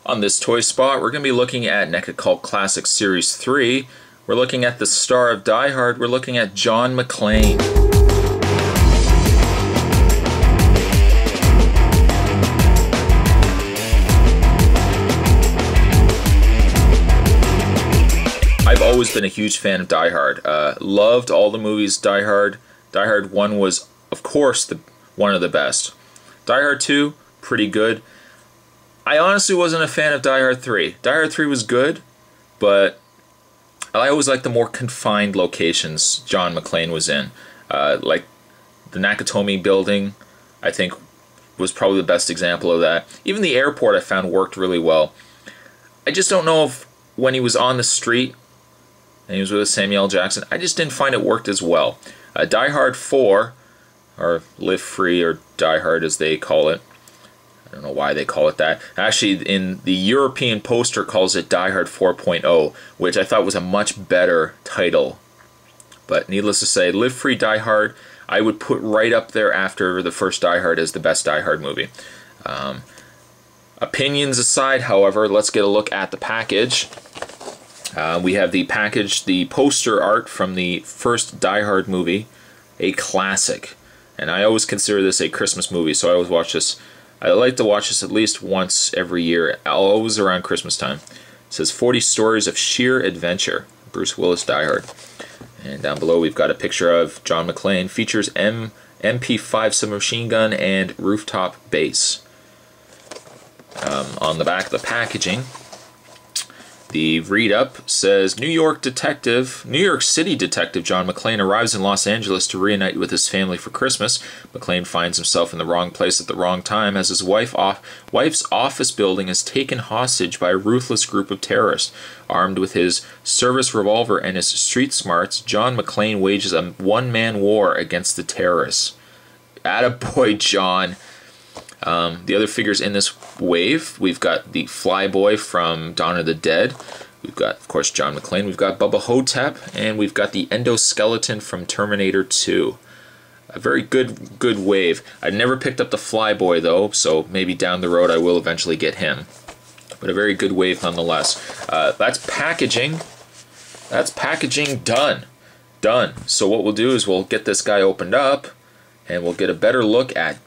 On this toy spot, we're going to be looking at Neca Cult Classics Series 3. We're looking at the star of Die Hard. We're looking at John McClane. I've always been a huge fan of Die Hard. Loved all the movies Die Hard. Die Hard 1 was, of course, one of the best. Die Hard 2, pretty good. I honestly wasn't a fan of Die Hard 3. Die Hard 3 was good, but I always liked the more confined locations John McClane was in. Like the Nakatomi building, I think, was probably the best example of that. Even the airport I found worked really well. I just don't know if when he was on the street and he was with Samuel L. Jackson, I just didn't find it worked as well. Die Hard 4, or Live Free, or Die Hard as they call it. I don't know why they call it that. Actually, in the European poster calls it Die Hard 4.0, which I thought was a much better title. But needless to say, Live Free, Die Hard, I would put right up there after the first Die Hard as the best Die Hard movie. Opinions aside, however, let's get a look at the package. We have the package, the poster art from the first Die Hard movie, a classic. And I always consider this a Christmas movie, so I always watch this. I like to watch this at least once every year, always around Christmas time. It says 40 stories of sheer adventure, Bruce Willis Die Hard. And down below we've got a picture of John McClane. Features MP5 submachine gun and rooftop base. On the back of the packaging, the read-up says New York City detective John McClane arrives in Los Angeles to reunite with his family for Christmas. McClane finds himself in the wrong place at the wrong time as his wife's office building is taken hostage by a ruthless group of terrorists. Armed with his service revolver and his street smarts, John McClane wages a one-man war against the terrorists. Attaboy, John. The other figures in this wave, we've got the Flyboy from Dawn of the Dead. We've got, of course, John McClane. We've got Bubba Hotep, and we've got the Endoskeleton from Terminator 2. A very good wave. I never picked up the Flyboy, though, so maybe down the road I will eventually get him. But a very good wave nonetheless. That's packaging. That's packaging done. Done. So what we'll do is we'll get this guy opened up, and we'll get a better look at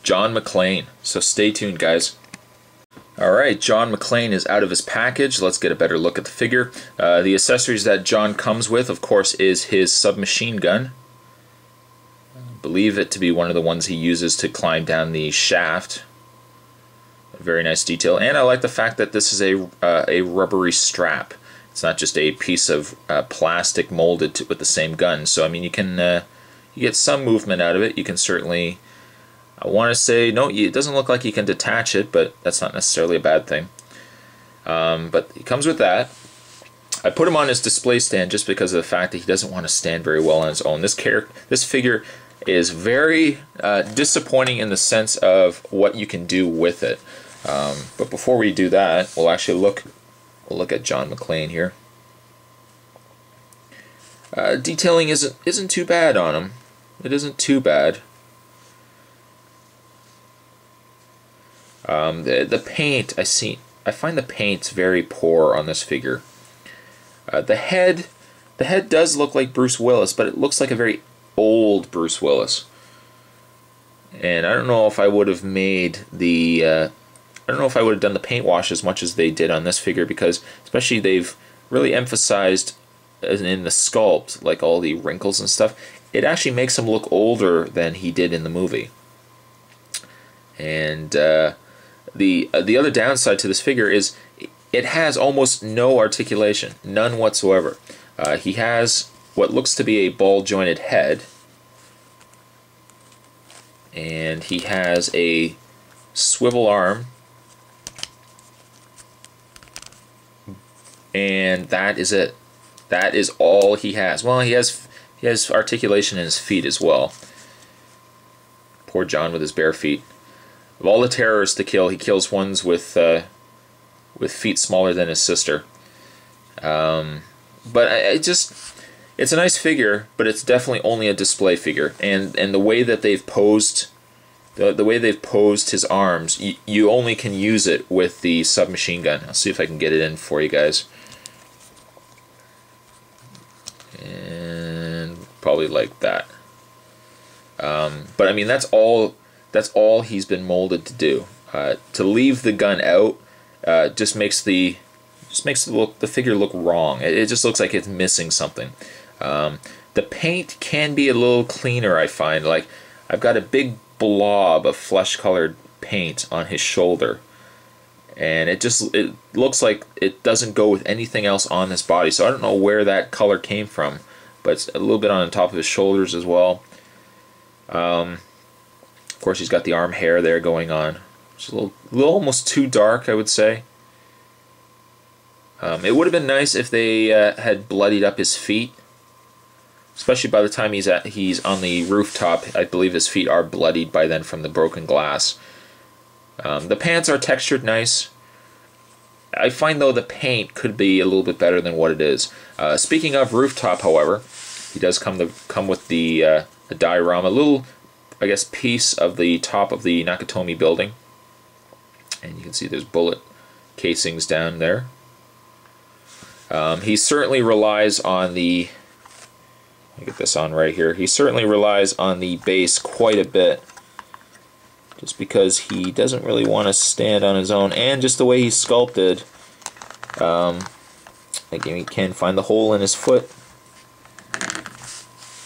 John McClane. So stay tuned, guys. Alright, John McClane is out of his package. Let's get a better look at the figure. The accessories that John comes with, of course, is his submachine gun. I believe it to be one of the ones he uses to climb down the shaft. A very nice detail. And I like the fact that this is a rubbery strap. It's not just a piece of plastic molded with the same gun. So, I mean, you get some movement out of it. You can certainly... I want to say, no, it doesn't look like you can detach it, but that's not necessarily a bad thing. But he comes with that. I put him on his display stand just because of the fact that he doesn't want to stand very well on his own. This figure is very disappointing in the sense of what you can do with it. But before we do that, we'll actually look at John McClane here. Detailing isn't too bad on him. It isn't too bad. The paint, I find the paint's very poor on this figure. The head does look like Bruce Willis, but it looks like a very old Bruce Willis. And I don't know if I would have made I don't know if I would have done the paint wash as much as they did on this figure, because especially they've really emphasized in the sculpt, like all the wrinkles and stuff. It actually makes him look older than he did in the movie. And the other downside to this figure is it has almost no articulation, none whatsoever. He has what looks to be a ball-jointed head, and he has a swivel arm, and that is it. That is all he has. Well, he has articulation in his feet as well. Poor John with his bare feet. Of all the terrorists to kill, he kills ones with feet smaller than his sister. But it's a nice figure, but it's definitely only a display figure. And the way that they've posed the way they've posed his arms, you only can use it with the submachine gun. I'll see if I can get it in for you guys. And probably like that. But I mean, that's all he's been molded to do. To leave the gun out just makes the figure look wrong. It just looks like it's missing something. The paint can be a little cleaner, I find. Like, I've got a big blob of flesh-colored paint on his shoulder, and it looks like it doesn't go with anything else on this body. So I don't know where that color came from, but it's a little bit on the top of his shoulders as well. Of course, he's got the arm hair there going on. It's a little almost too dark, I would say. It would have been nice if they had bloodied up his feet, especially by the time he's on the rooftop. I believe his feet are bloodied by then from the broken glass. The pants are textured nice. I find, though, the paint could be a little bit better than what it is. Speaking of rooftop, however, he does come with the diorama, a little, I guess, piece of the top of the Nakatomi building. And you can see there's bullet casings down there. He certainly relies on the, let me get this on right here, he certainly relies on the base quite a bit, just because he doesn't really want to stand on his own, and just the way he's sculpted. Again, you can find the hole in his foot.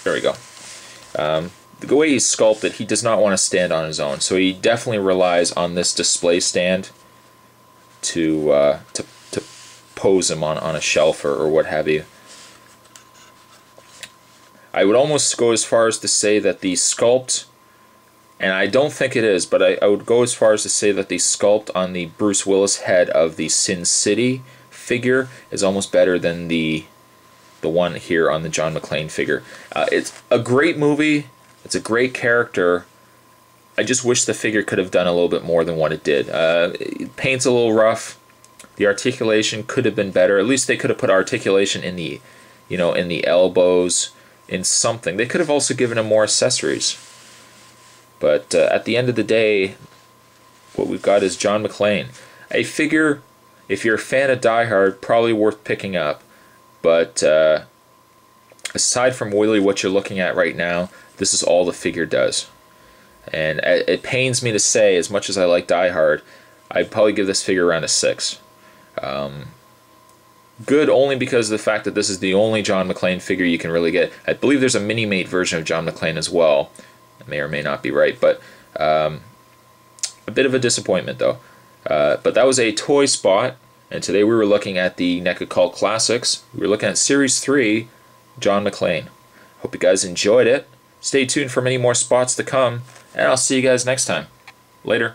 There we go. The way he's sculpted, he does not want to stand on his own, so he definitely relies on this display stand to pose him on a shelf or what have you. I would almost go as far as to say that the sculpt, and I don't think it is, but I would go as far as to say that the sculpt on the Bruce Willis head of the Sin City figure is almost better than the one here on the John McClane figure. It's a great movie. It's a great character. I just wish the figure could have done a little bit more than what it did. It paint's a little rough. The articulation could have been better. At least they could have put articulation in the, in the elbows, in something. They could have also given him more accessories. But at the end of the day, what we've got is John McClane. A figure, if you're a fan of Die Hard, probably worth picking up. But aside from really what you're looking at right now, this is all the figure does. And it pains me to say, as much as I like Die Hard, I'd probably give this figure around a 6. Good only because of the fact that this is the only John McClane figure you can really get. I believe there's a mini-mate version of John McClane as well. I may or may not be right, but a bit of a disappointment though. But that was a toy spot, and today we were looking at the NECA Cult Classics. We were looking at Series 3, John McClane. Hope you guys enjoyed it. Stay tuned for many more spots to come, and I'll see you guys next time. Later.